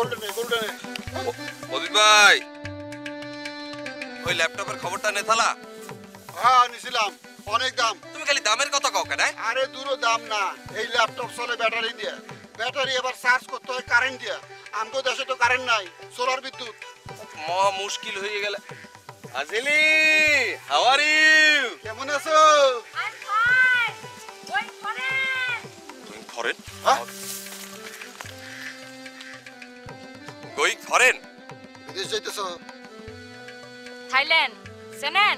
অজিত ভাই ওই ল্যাপটপের খবরটা নে থালা। হ্যাঁ নিছিলাম, অনেক দাম। তুমি খালি দামের কথা কও কেন? আরে দূরও দাম না, এই ল্যাপটপ চলে ব্যাটারি দিয়ে। ব্যাটারি এবার চার্জ করতে হয় কারেন্ট দিয়ে। আমগো দেশে তো কারেন্ট নাই, সোলার বিদ্যুৎ। মহা মুশকিল হয়ে গেল। আজিলি হাউ আর ইউ? কেমন আছো? I'm fine. Wait for it. Going foreign? হ্যাঁ? Going foreign? বিদেশ যাইতেছো? থাইল্যান্ড চেনেন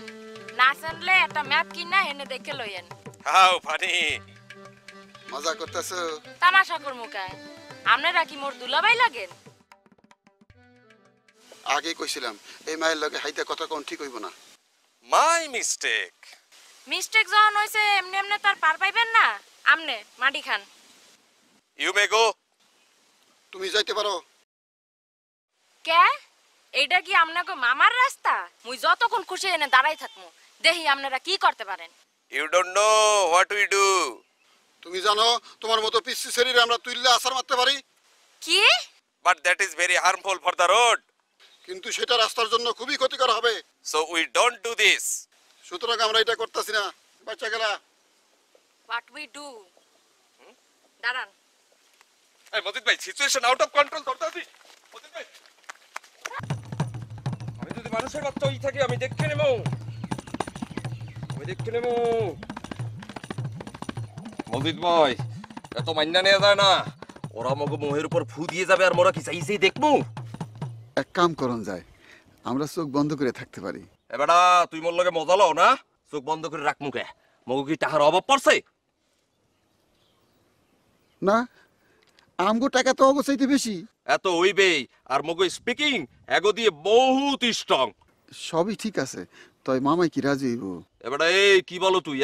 না? চেনলে একটা ম্যাপ কিনা এনে দেখে লইয়েন। How funny. মজা করতেছো? তামাশা করমু কায়? আপনারা কি মোর দুলাভাই লাগেন? আগে কইছিলাম এই মায়ের লগে হাইতে কথা কোন ঠিক হইব না। My mistake. মিস্টেক যখন হইছে এমনি এমনি তার পার পাইবেন না। আমনে মাটি খান। ইউ মে গো। তুমি যাইতে পারো? কে? এইটা কি আপনাকে মামার রাস্তা? মুই যতক্ষণ খুশি এনে দাঁড়াই থাকমু, দেখি আপনারা কি করতে পারেন। You don't know what we do. তুমি জানো তোমার মতো পিচ্ছি শরীরে আমরা তুইল্লে আসার মারতে পারি, কি? But that is very harmful for the road. কিন্তু সেটা রাস্তার জন্য খুবই ক্ষতিকর হবে। So we don't do this. সুতরাং আমরা এটা করতেছি না। বাচ্চা গেলা হোয়াট উই ডু? দাঁড়ান। এই মজিদ ভাই, সিচুয়েশন আউট অফ কন্ট্রোল। ধরতাছি মজিদ ভাই। আমি যদি মানুষের বাচ্চা হই থাকি আমি দেখে নেব। মজিদ ভাই, এত মান্না নেওয়া যায় না। ওরা মগো মোহের উপর ফু দিয়ে যাবে আর মোরা কি চাইছেই দেখবো। এক কাম করন যায়, আমরা চোখ বন্ধ করে থাকতে পারি। এবারে তুই মোর লগে মজা লও না? চোখ বন্ধ করে রাখ মুখে। মগো কি টাকার অভাব পড়ছে? না, আমগো টাকা তো অবশ্যই বেশি। এত হইবেই। আর মগো স্পিকিং এগো দিয়ে বহুত স্ট্রং। সবই ঠিক আছে, তই মামাই কি রাজি হইব? এবারে এই কি বলো তুই?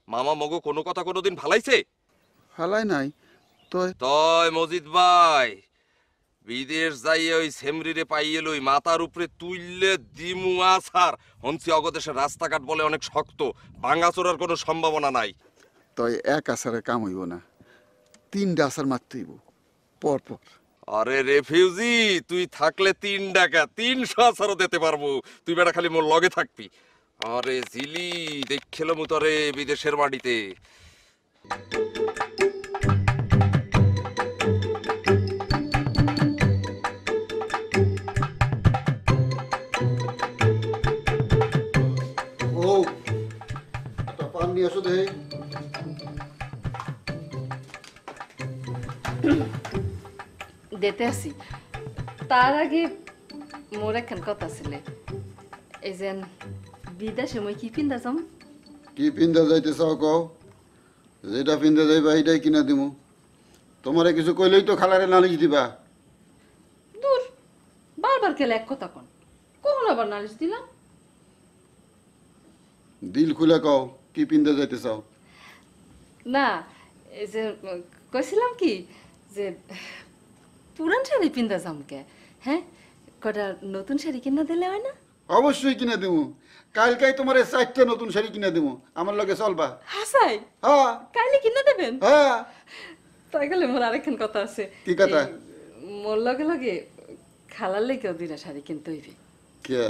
মামা মগো কোনো কথা কোনোদিন ফালাইছে? ফালাই নাই তই। তয় মজিদ ভাই বিদেশ যাইয়ে ওই সেমরিরে পাইয়ে লই মাথার উপরে তুইলে দিমু আছার। হনসি অগদেশের রাস্তাঘাট বলে অনেক শক্ত, ভাঙাচোরার কোনো সম্ভাবনা নাই। তই এক আসারে কাম হইব না, 3টা আসার মারতে হইব পর পর। আরে রেফিউজি, তুই থাকলে 3 টাকা 300 আছারও দিতে পারবো। তুই বেটা খালি মোর লগে থাকবি। আরে জিলি দেখছিলাম তোরে বিদেশের মাটিতে। ও একটা পান নিয়ে আসো দে। দিতে আসি, তার আগে মোর একখান কথা ছিল। এই যে বিদেশে মই কি পিন্ধা যাম? কি পিন্ধা যাইতে চাও কও, যেটা পিন্ধা যাইবা এইটাই কিনা দিমু। তোমারে কিছু কইলেই তো খালারে নালিশ দিবা। দূর, বারবার কেলে এক কথা কন, কখন আবার নালিশ দিলাম? দিল খুলে কও কি পিন্ধা যাইতে চাও। না, এই যে কইছিলাম কি যে পুরান শাড়ি পিন্ধা যাম কে? হ্যাঁ, কটা নতুন শাড়ি কিনা দিলে হয় না? অবশ্যই কিনা দিমু, কালকাই তোমার 4টা নতুন শাড়ি কিনা দিমু। আমার লগে চলবা? হাসাই, হ্যাঁ কাইলে কিনা দেবেন? হ্যাঁ। তাই গেলে মোর আরেকখান কথা আছে। কি কথা? এই, মোর লগে লগে খালার লেগেও 2টা শাড়ি কিনতে হইবে। কে?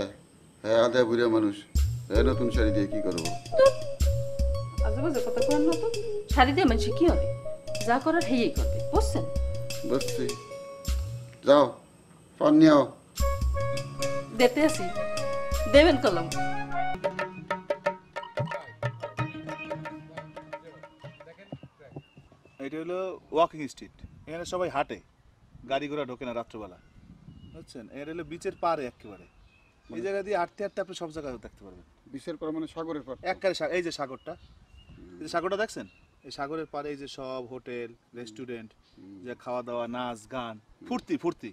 হ্যাঁ আধা বুড়া মানুষ, হ্যাঁ নতুন শাড়ি দিয়ে কি করবো? আজেবাজে কথা করেন না তো। শাড়ি দিয়ে মানুষ কি হবে? যা করার হেই করবে, বুঝছেন? বুঝছি, যাও পান নিয়ে আও। দিতে আসি, দেবেন কলম। এটা হলো ওয়াকিং স্ট্রিট। এখানে সবাই হাঁটে, গাড়ি ঘোড়া ঢোকে না রাত্রবেলা, বুঝছেন? এটা হলো বিচের পাড়ে একেবারে। এই জায়গা দিয়ে হাঁটতে হাঁটতে আপনি সব জায়গায় দেখতে পারবেন। বিশের পর মানে সাগরের পর একবারে এই যে সাগরটা, এই যে সাগরটা দেখছেন, এই সাগরের পাড়ে এই যে সব হোটেল রেস্টুরেন্ট, যে খাওয়া দাওয়া নাচ গান ফুর্তি ফুর্তি।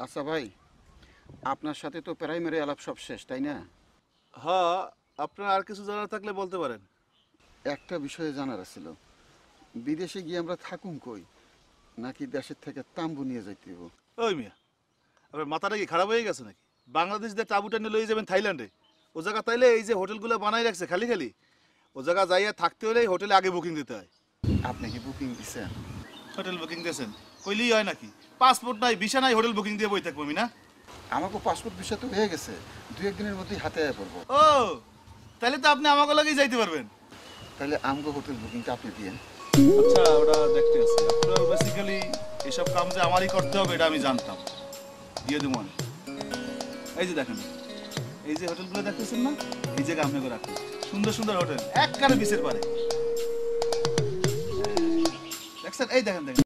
আচ্ছা ভাই, আপনার সাথে তো প্রাইমারি আলাপ সব শেষ, তাই না? হ্যাঁ, আপনার আর কিছু জানার থাকলে বলতে পারেন। একটা বিষয়ে জানার ছিল, বিদেশে গিয়ে আমরা থাকুম কই, নাকি দেশের থেকে তাম্বু নিয়ে যাইতে হইব? ওই মিয়া, আপনার মাথাটা কি খারাপ হয়ে গেছে নাকি? বাংলাদেশ দিয়ে তাঁবুটা নিয়ে লয়ে যাবেন থাইল্যান্ডে। ও জায়গা তাইলে এই যে হোটেলগুলো বানাই রাখছে খালি খালি, ও জায়গা যাইয়া থাকতে হলে হোটেলে আগে বুকিং দিতে হয়। আপনি কি বুকিং দিছেন? হোটেল বুকিং দিয়েছেন? কইলেই হয় নাকি? পাসপোর্ট নাই, ভিসা নাই, হোটেল বুকিং দিয়ে বই থাকবো আমি না? আমাকে পাসপোর্ট ভিসা তো হয়ে গেছে, 2-1 দিনের মধ্যেই হাতে আয়া পড়বো। ও তাহলে তো আপনি আমাকে লাগেই যাইতে পারবেন। তাহলে আমগো হোটেল বুকিংটা আপনি দিয়েন। আচ্ছা, ওটা দেখতে আছে। আপনার বেসিক্যালি এসব কাম যে আমারই করতে হবে এটা আমি জানতাম। দিয়ে দেবো আমি। এই যে দেখেন, এই যে হোটেলগুলো দেখতেছেন না, এই জায়গা আপনাকে রাখুন। সুন্দর সুন্দর হোটেল, একবারে বিচের পারে। দেখছেন? এই দেখেন দেখেন।